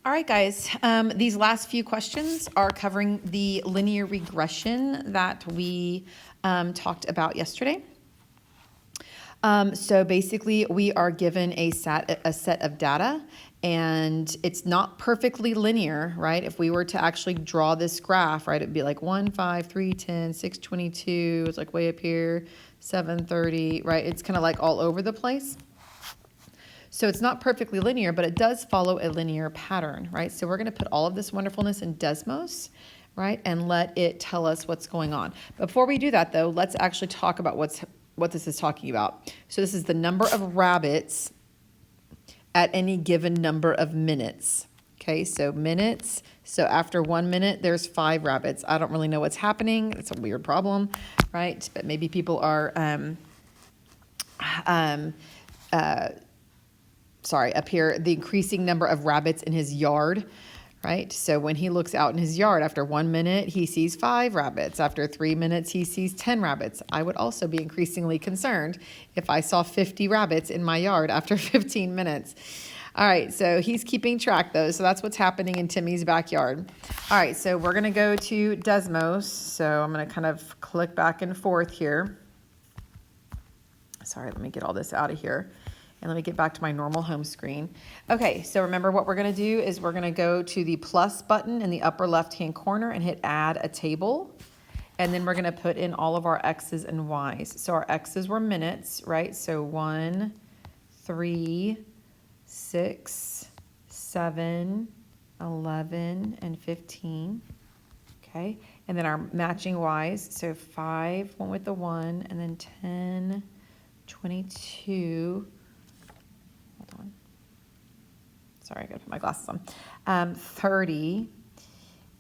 All right, guys, these last few questions are covering the linear regression that we talked about yesterday. So basically, we are given a set of data, and it's not perfectly linear, right? If we were to actually draw this graph, right, it'd be like 1, 5, 3, 10, 6, 22, it's like way up here, 7, 30, right? It's kind of like all over the place. So it's not perfectly linear, but it does follow a linear pattern, right? So we're going to put all of this wonderfulness in Desmos, right, and let it tell us what's going on. Before we do that, though, let's actually talk about what this is talking about. So this is the number of rabbits at any given number of minutes. Okay, so minutes. So after 1 minute, there's 5 rabbits. I don't really know what's happening. It's a weird problem, right? But maybe people are up here, the increasing number of rabbits in his yard, right? So when he looks out in his yard, after 1 minute, he sees 5 rabbits. After 3 minutes, he sees 10 rabbits. I would also be increasingly concerned if I saw 50 rabbits in my yard after 15 minutes. All right, so he's keeping track, though. So that's what's happening in Timmy's backyard. All right, so we're going to go to Desmos. So I'm going to kind of click back and forth here. Sorry, let me get all this out of here. And let me get back to my normal home screen. Okay, so remember what we're gonna do is we're gonna go to the plus button in the upper left-hand corner and hit add a table. And then we're gonna put in all of our X's and Y's. So our X's were minutes, right? So 1, 3, 6, 7, 11, and 15. Okay, and then our matching Y's. So 5 went with the 1, and then 10, 22, sorry, I gotta put my glasses on. 30,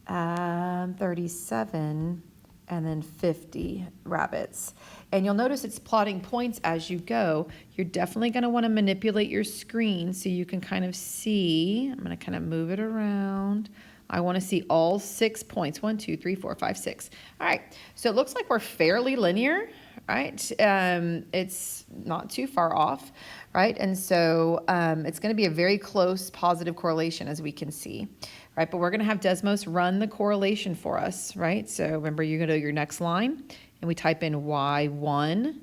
37, and then 50 rabbits. And you'll notice it's plotting points as you go. You're definitely gonna wanna manipulate your screen so you can kind of see. I'm gonna kind of move it around. I wanna see all 6 points. 1, 2, 3, 4, 5, 6. All right, so it looks like we're fairly linear, right? It's not too far off, right? And so it's going to be a very close positive correlation, as we can see, right? But we're going to have Desmos run the correlation for us, right? So remember, you're going to do your next line, and we type in Y1,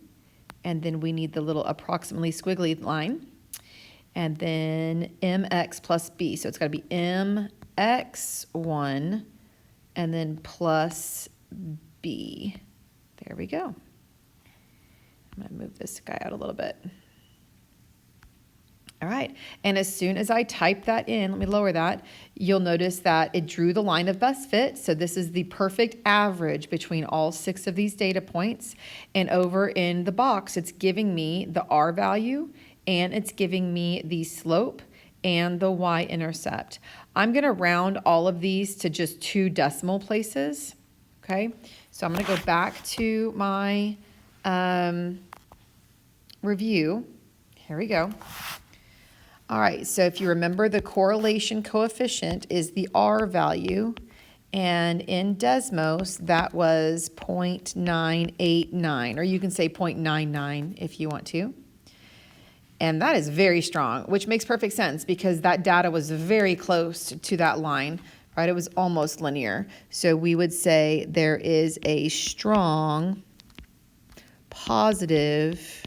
and then we need the little approximately squiggly line, and then MX plus B. So it's got to be MX1, and then plus B. There we go. I'm going to move this guy out a little bit. All right, and as soon as I type that in, let me lower that, you'll notice that it drew the line of best fit. So this is the perfect average between all 6 of these data points. And over in the box, it's giving me the R value, and it's giving me the slope and the y-intercept. I'm going to round all of these to just 2 decimal places, okay? So I'm going to go back to my review. Here we go. All right, so if you remember, the correlation coefficient is the R value, and in Desmos, that was 0.989, or you can say 0.99 if you want to. And that is very strong, which makes perfect sense because that data was very close to that line, right? It was almost linear. So we would say there is a strong positive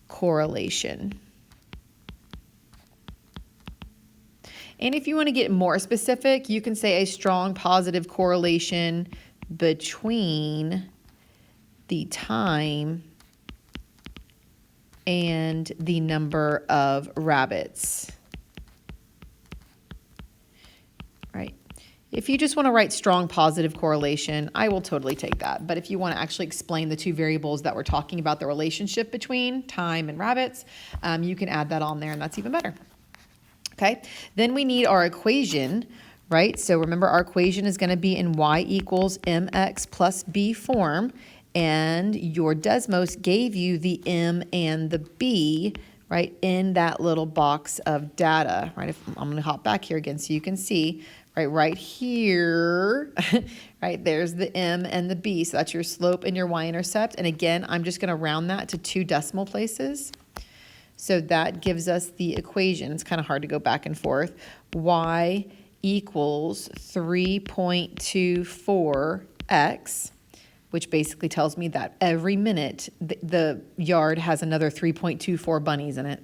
correlation. And if you want to get more specific, you can say a strong positive correlation between the time and the number of rabbits. Right? If you just want to write strong positive correlation, I will totally take that. But if you want to actually explain the 2 variables that we're talking about, the relationship between time and rabbits, you can add that on there, and that's even better. Okay, then we need our equation, right? So remember, our equation is going to be in y equals mx plus b form, and your Desmos gave you the m and the b, right, in that little box of data, right? I'm going to hop back here again so you can see, right here, right, there's the m and the b. So that's your slope and your y-intercept. And again, I'm just going to round that to 2 decimal places. So that gives us the equation. It's kind of hard to go back and forth. Y equals 3.24x, which basically tells me that every minute the yard has another 3.24 bunnies in it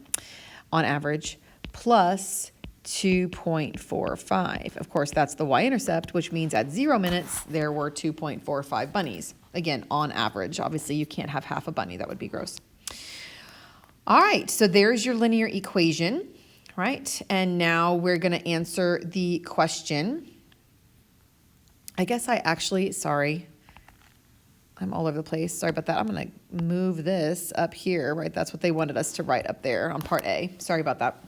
on average, plus 2.45. Of course, that's the y-intercept, which means at 0 minutes, there were 2.45 bunnies. Again, on average. Obviously, you can't have half a bunny. That would be gross. All right, so there's your linear equation, right? And now we're going to answer the question. I guess sorry, I'm all over the place. Sorry about that. I'm going to move this up here, right? That's what they wanted us to write up there on part A. Sorry about that.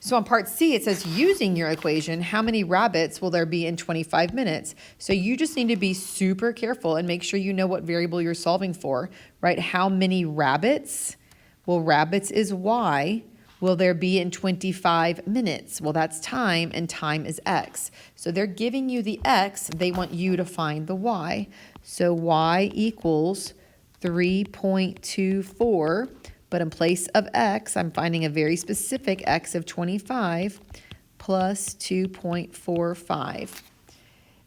So on part C, it says, using your equation, how many rabbits will there be in 25 minutes? So you just need to be super careful and make sure you know what variable you're solving for, right? How many rabbits? Well, rabbits is Y. Will there be in 25 minutes? Well, that's time, and time is X. So they're giving you the X. They want you to find the Y. So Y equals 3.24. But in place of X, I'm finding a very specific X of 25 plus 2.45.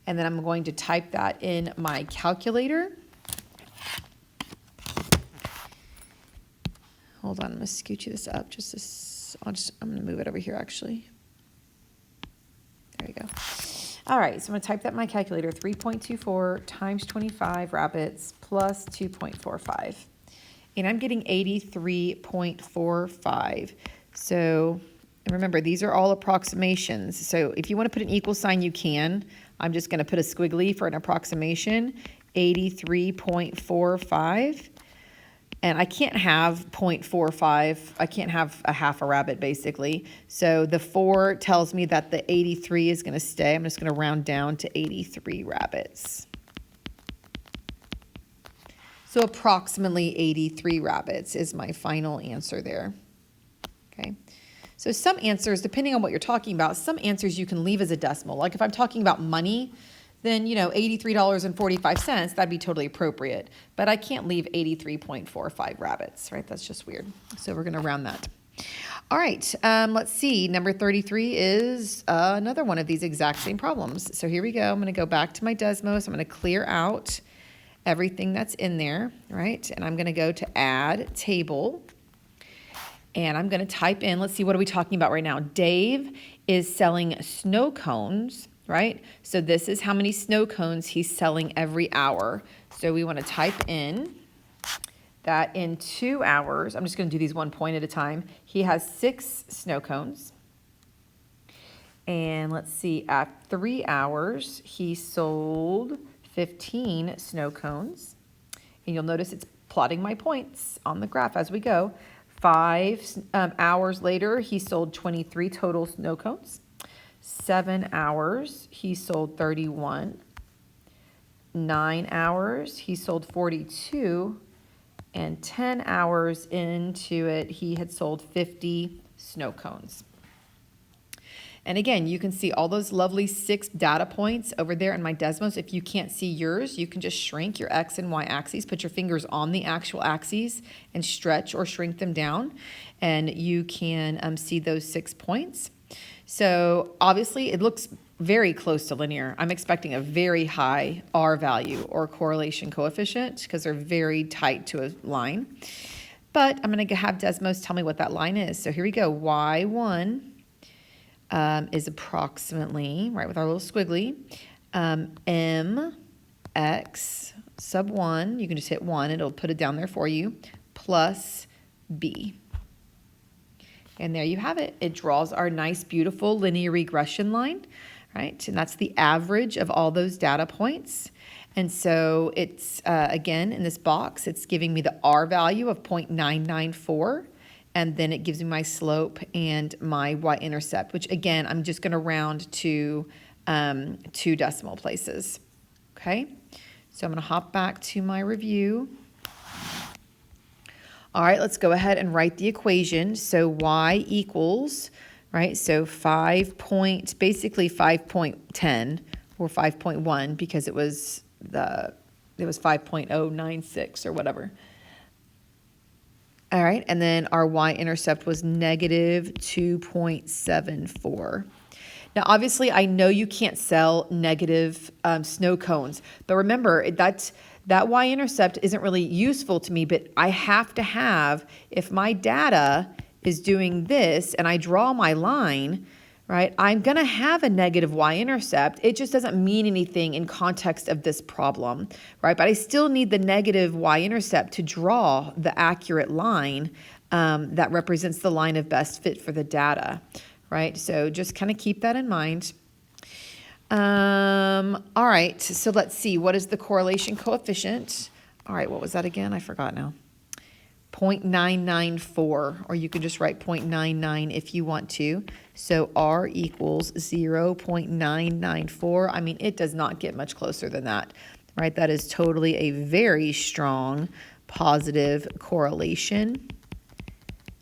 And then I'm going to type that in my calculator. Hold on, I'm going to scooch this up. I'm going to move it over here, actually. There you go. All right, so I'm going to type that in my calculator. 3.24 times 25 rabbits plus 2.45. And I'm getting 83.45. So, and remember, these are all approximations. So if you want to put an equal sign, you can. I'm just going to put a squiggly for an approximation, 83.45. And I can't have 0.45. I can't have a half a rabbit, basically. So the 4 tells me that the 83 is going to stay. I'm just going to round down to 83 rabbits. So approximately 83 rabbits is my final answer there. Okay. So some answers, depending on what you're talking about, some answers you can leave as a decimal. Like if I'm talking about money, then, $83.45, that'd be totally appropriate. But I can't leave 83.45 rabbits, right? That's just weird. So we're going to round that. All right, let's see. Number 33 is another one of these exact same problems. So here we go. I'm going to go back to my Desmos. I'm going to clear out everything that's in there, right? And I'm going to go to add table. And I'm going to type in, let's see, what are we talking about right now? Dave is selling snow cones, right? So this is how many snow cones he's selling every hour. So we want to type in that in 2 hours, I'm just going to do these 1 point at a time. He has 6 snow cones. And let's see, at 3 hours, he sold 15 snow cones. And you'll notice it's plotting my points on the graph as we go. 5 hours later, he sold 23 total snow cones. 7 hours, he sold 31. 9 hours, he sold 42. And 10 hours into it, he had sold 50 snow cones. And again, you can see all those lovely 6 data points over there in my Desmos. If you can't see yours, you can just shrink your X and Y axes, put your fingers on the actual axes and stretch or shrink them down. And you can see those 6 points. So obviously it looks very close to linear. I'm expecting a very high R value or correlation coefficient because they're very tight to a line. But I'm going to have Desmos tell me what that line is. So here we go. Y1 is approximately, right, with our little squiggly, mx sub 1, you can just hit 1, it'll put it down there for you, plus b. And there you have it. It draws our nice, beautiful linear regression line, right? And that's the average of all those data points. And so it's, again, in this box, it's giving me the R value of 0.994. And then it gives me my slope and my y-intercept, which again, I'm just going to round to 2 decimal places. Okay, so I'm going to hop back to my review. All right, let's go ahead and write the equation. So y equals, right, so basically 5.10 or 5.1 because it was 5.096 or whatever. All right, and then our y-intercept was negative 2.74. Now, obviously, I know you can't sell negative snow cones, but remember that y-intercept isn't really useful to me, but I have to have, if my data is doing this and I draw my line, right, I'm going to have a negative y-intercept. It just doesn't mean anything in context of this problem, right? But I still need the negative y-intercept to draw the accurate line that represents the line of best fit for the data, right? So just kind of keep that in mind. All right, so let's see. What is the correlation coefficient? All right, what was that again? I forgot now. 0.994, or you can just write 0.99 if you want to. So R equals 0.994. I mean, it does not get much closer than that, right? That is totally a very strong positive correlation.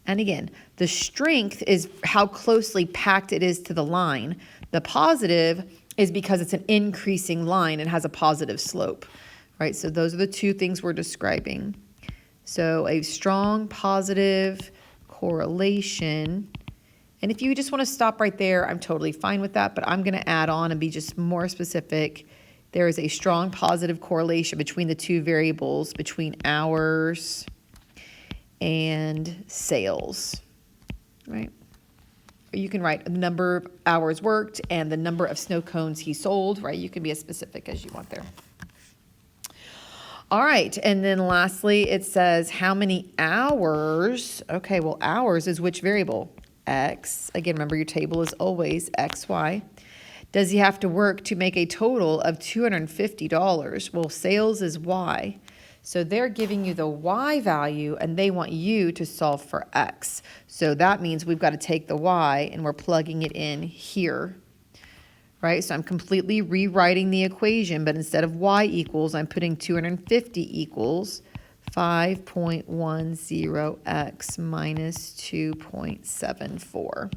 And again, the strength is how closely packed it is to the line. The positive is because it's an increasing line and has a positive slope, right? So those are the two things we're describing. So a strong positive correlation. And if you just want to stop right there, I'm totally fine with that, but I'm going to add on and be just more specific. There is a strong positive correlation between the two variables, between hours and sales, right? Or you can write the number of hours worked and the number of snow cones he sold, right? You can be as specific as you want there. All right, and then lastly, it says how many hours. Okay, well, hours is which variable? X. Again, remember your table is always XY. Does he have to work to make a total of $250? Well, sales is Y. So they're giving you the Y value, and they want you to solve for X. So that means we've got to take the Y, and we're plugging it in here. Right, so I'm completely rewriting the equation, but instead of y equals, I'm putting 250 equals 5.10x minus 2.74.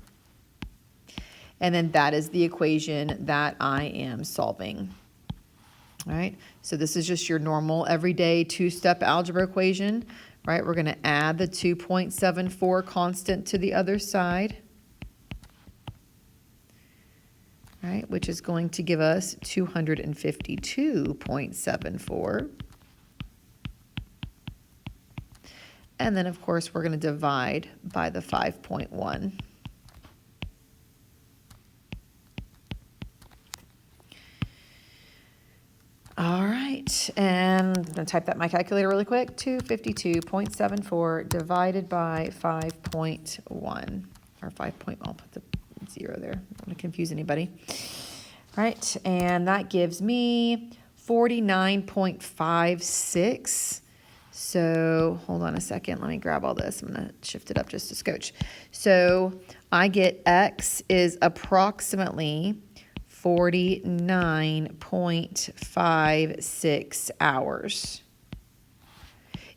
And then that is the equation that I am solving. All right, so this is just your normal everyday two-step algebra equation, right? We're going to add the 2.74 constant to the other side. Right, which is going to give us 252.74. And then, of course, we're going to divide by the 5.1. All right, and I'm going to type that in my calculator really quick. 252.74 divided by 5.1, or 5. I'll put the 0 there. I don't want to confuse anybody. All right, and that gives me 49.56. So hold on a second. Let me grab all this. I'm going to shift it up just a scotch. So I get X is approximately 49.56 hours.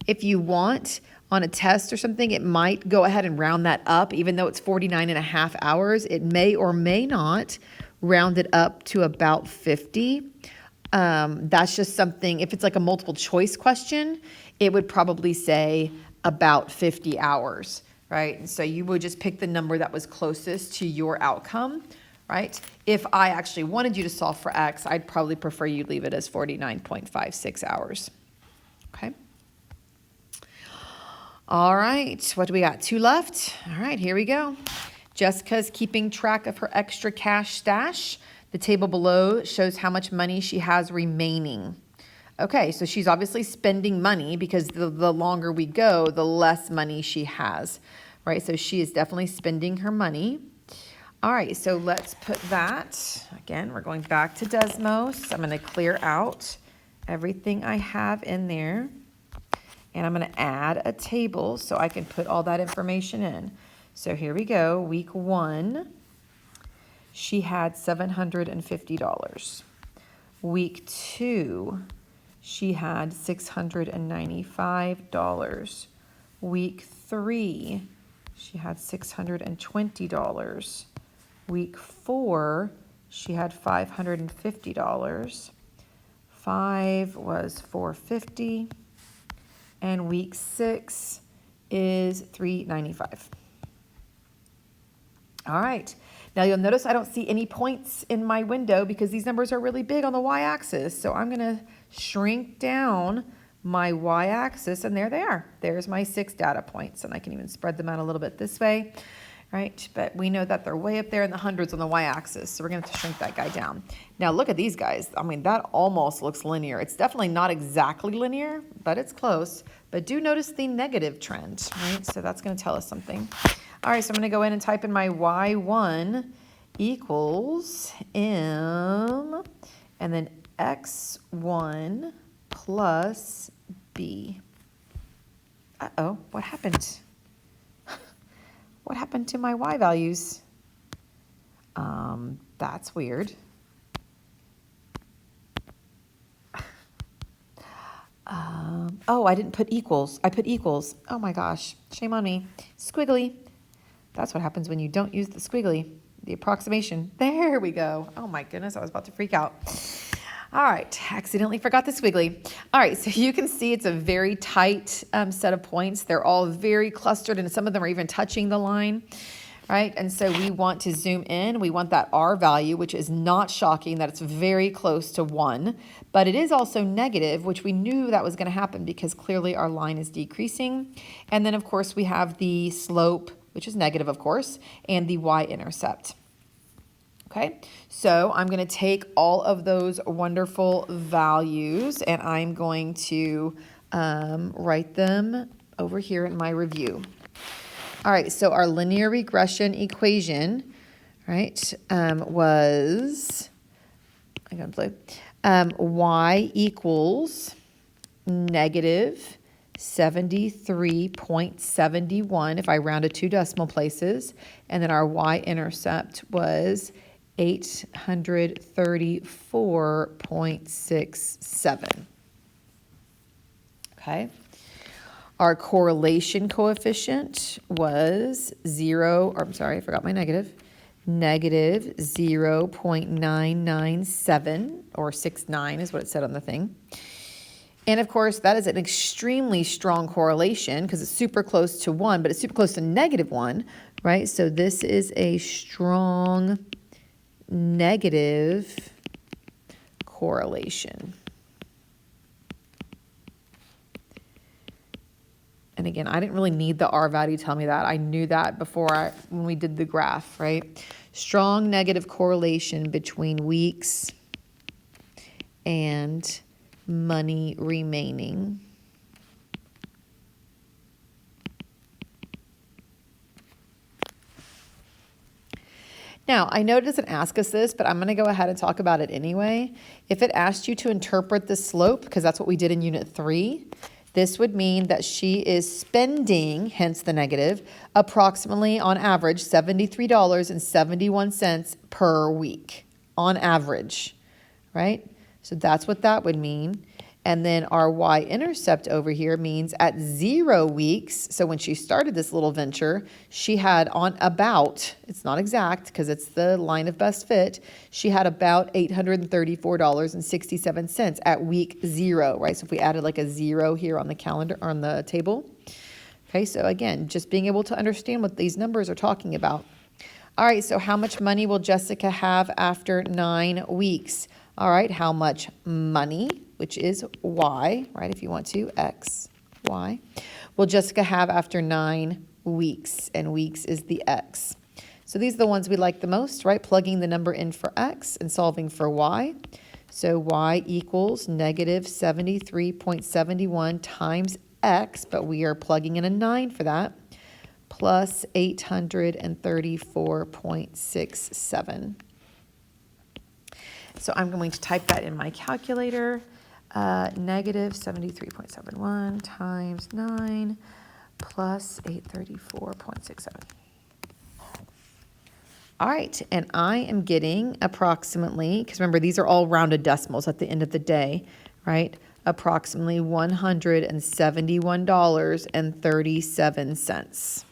If you want, on a test or something, it might go ahead and round that up, even though it's 49.5 hours. It may or may not round it up to about 50. That's just something, if it's like a multiple choice question, it would probably say about 50 hours, right? And so you would just pick the number that was closest to your outcome, right? If I actually wanted you to solve for X, I'd probably prefer you leave it as 49.56 hours, okay? All right, what do we got? 2 left. All right, here we go. Jessica's keeping track of her extra cash stash. The table below shows how much money she has remaining. Okay, so she's obviously spending money because the longer we go, the less money she has, right? So she is definitely spending her money. All right, so let's put that. Again, we're going back to Desmos. I'm going to clear out everything I have in there. And I'm going to add a table so I can put all that information in. So here we go. Week 1, she had $750. Week 2, she had $695. Week 3, she had $620. Week 4, she had $550. 5 was $450. And week 6, is $3.95. All right. Now you'll notice I don't see any points in my window because these numbers are really big on the y-axis. So I'm going to shrink down my y-axis, and there they are. There's my 6 data points, and I can even spread them out a little bit this way, right? But we know that they're way up there in the hundreds on the y-axis, so we're going to have to shrink that guy down. Now look at these guys. I mean, that almost looks linear. It's definitely not exactly linear, but it's close. But do notice the negative trend, right? So that's going to tell us something. All right, so I'm going to go in and type in my y1 equals m, and then x1 plus b. Uh-oh, what happened? What happened to my y values? That's weird. Oh, I didn't put equals. I put equals. Oh my gosh, shame on me. Squiggly. That's what happens when you don't use the squiggly, the approximation. There we go. Oh my goodness, I was about to freak out. All right, accidentally forgot the squiggly. All right, so you can see it's a very tight set of points. They're all very clustered, and some of them are even touching the line, right? And so we want to zoom in. We want that R value, which is not shocking that it's very close to 1, but it is also negative, which we knew that was going to happen because clearly our line is decreasing. And then, of course, we have the slope, which is negative, of course, and the y-intercept. Okay, so I'm going to take all of those wonderful values and I'm going to write them over here in my review. All right, so our linear regression equation, right, was, I got blue, y equals negative 73.71 if I rounded 2 decimal places, and then our y-intercept was 834.67. Okay. Our correlation coefficient was negative 0.997, or 69 is what it said on the thing. And of course, that is an extremely strong correlation because it's super close to 1, but it's super close to -1, right? So this is a strong negative correlation. And again, I didn't really need the R value to tell me that. I knew that before when we did the graph, right? Strong negative correlation between weeks and money remaining. Now, I know it doesn't ask us this, but I'm going to go ahead and talk about it anyway. If it asked you to interpret the slope, because that's what we did in Unit 3, this would mean that she is spending, hence the negative, approximately on average $73.71 per week on average, right? So that's what that would mean. And then our y-intercept over here means at 0 weeks, so when she started this little venture, she had on about, it's not exact because it's the line of best fit, she had about $834.67 at week 0, right? So if we added like a 0 here on the calendar, or on the table. Okay, so again, just being able to understand what these numbers are talking about. All right, so how much money will Jessica have after 9 weeks? All right, how much money, which is y, right, if you want to, x, y, will Jessica have after 9 weeks? And weeks is the x. So these are the ones we like the most, right? Plugging the number in for x and solving for y. So y equals negative 73.71 times x, but we are plugging in a 9 for that, plus 834.67. So I'm going to type that in my calculator. Negative 73.71 times 9 plus 834.67. All right, and I am getting approximately, because remember, these are all rounded decimals at the end of the day, right? Approximately $171.37.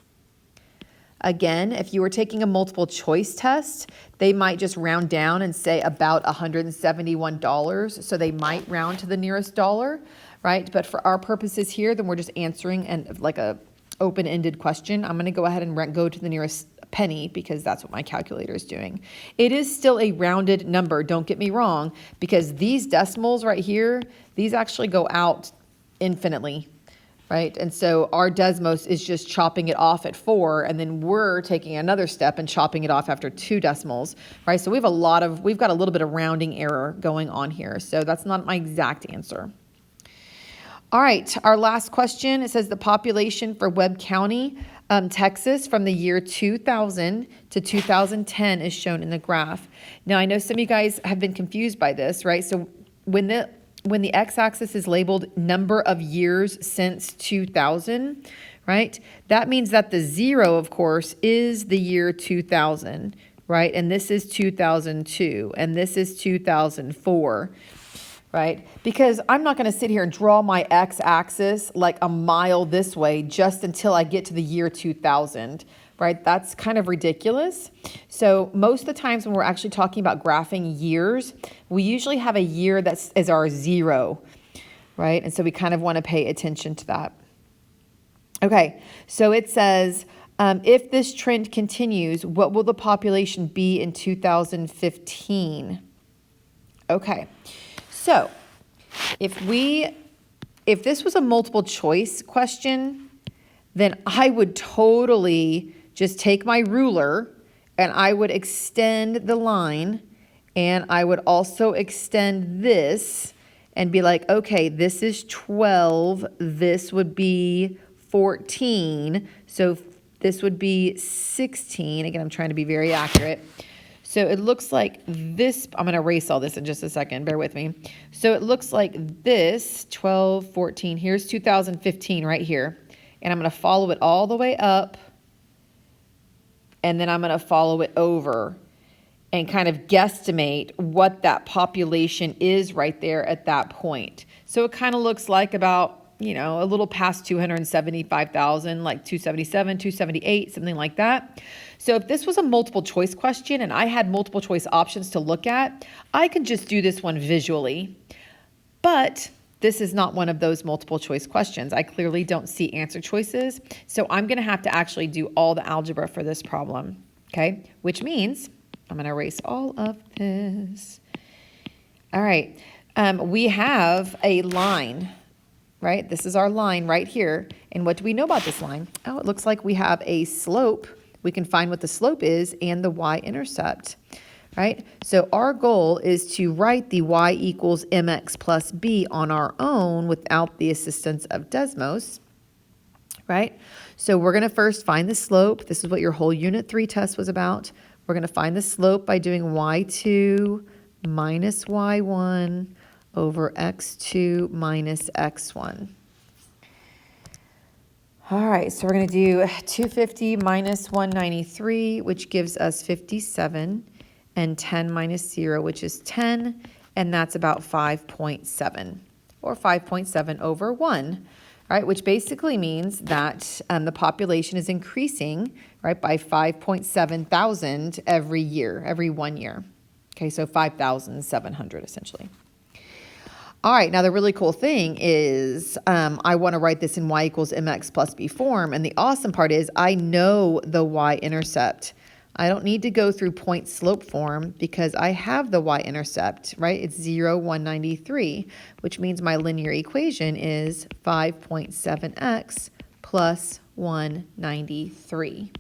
Again, if you were taking a multiple choice test, they might just round down and say about $171. So they might round to the nearest dollar, right? But for our purposes here, then we're just answering and like a open-ended question. I'm going to go ahead and go to the nearest penny because that's what my calculator is doing. It is still a rounded number, don't get me wrong, because these decimals right here, these actually go out infinitely, right? And so our Desmos is just chopping it off at 4, and then we're taking another step and chopping it off after 2 decimals, right? So we've got a little bit of rounding error going on here. So that's not my exact answer. All right, our last question, it says the population for Webb County, Texas from the year 2000 to 2010 is shown in the graph. Now, I know some of you guys have been confused by this, right? So when the x-axis is labeled number of years since 2000, right? That means that the 0, of course, is the year 2000, right? And this is 2002, and this is 2004. Right? Because I'm not going to sit here and draw my x-axis like a mile this way just until I get to the year 2000, right? That's kind of ridiculous. So most of the times when we're actually talking about graphing years, we usually have a year that is our 0, right? And so we kind of want to pay attention to that. Okay, so it says, if this trend continues, what will the population be in 2015? Okay. So if this was a multiple choice question, then I would totally just take my ruler and I would extend the line, and I would also extend this and be like, okay, this is 12, this would be 14, so this would be 16. Again, I'm trying to be very accurate. So it looks like this, I'm going to erase all this in just a second, bear with me. So it looks like this, 12, 14, here's 2015 right here. And I'm going to follow it all the way up, and then I'm going to follow it over and kind of guesstimate what that population is right there at that point. So it kind of looks like about, you know, a little past 275,000, like 277, 278, something like that. So if this was a multiple choice question and I had multiple choice options to look at, I could just do this one visually. But this is not one of those multiple choice questions. I clearly don't see answer choices. So I'm going to have to actually do all the algebra for this problem, okay? Which means I'm going to erase all of this. All right. We have a line, right? This is our line right here. And what do we know about this line? Oh, it looks like we have a slope. We can find what the slope is and the y-intercept, right? So our goal is to write the y equals mx plus b on our own without the assistance of Desmos, right? So we're going to first find the slope. This is what your whole Unit 3 test was about. We're going to find the slope by doing y2 minus y1 over x2 minus x1. All right, so we're going to do 250 minus 193, which gives us 57, and 10 minus 0, which is 10, and that's about 5.7, or 5.7 over 1, right, which basically means that the population is increasing, right, by 5.7 thousand every year, every 1 year. Okay, so 5,700 essentially. All right, now the really cool thing is I want to write this in y equals mx plus b form, and the awesome part is I know the y-intercept. I don't need to go through point slope form because I have the y-intercept, right? It's 0, 193, which means my linear equation is 5.7x plus 193.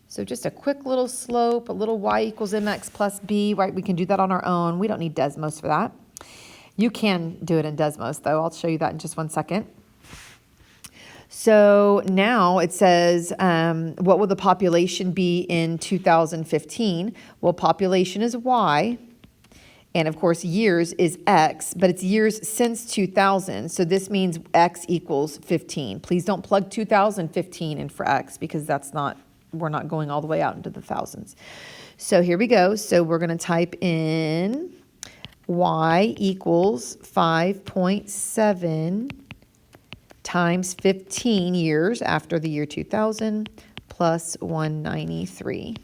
So just a quick little slope, a little y equals mx plus b, right? We can do that on our own. We don't need Desmos for that. You can do it in Desmos, though. I'll show you that in just 1 second. So now it says, what will the population be in 2015? Well, population is y, and of course years is x, but it's years since 2000. So this means x equals 15. Please don't plug 2015 in for x because we're not going all the way out into the thousands. So here we go. So we're going to type in y equals 5.7 times 15 years after the year 2000 plus 193.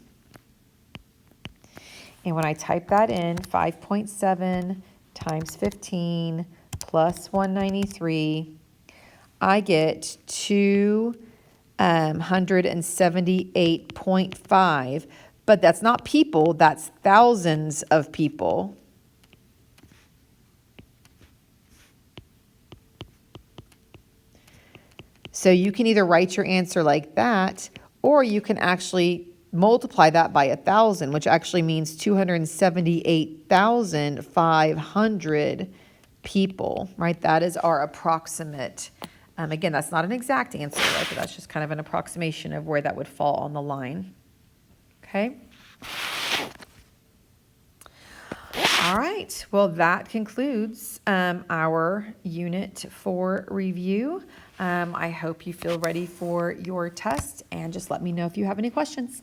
And when I type that in, 5.7 times 15 plus 193, I get 278.5, but that's not people, that's thousands of people. So you can either write your answer like that, or you can actually multiply that by 1,000, which actually means 278,500 people, right? That is our approximate. Again, that's not an exact answer, right? But that's just kind of an approximation of where that would fall on the line. Okay. All right. Well, that concludes our Unit 4 review. I hope you feel ready for your test, and just let me know if you have any questions.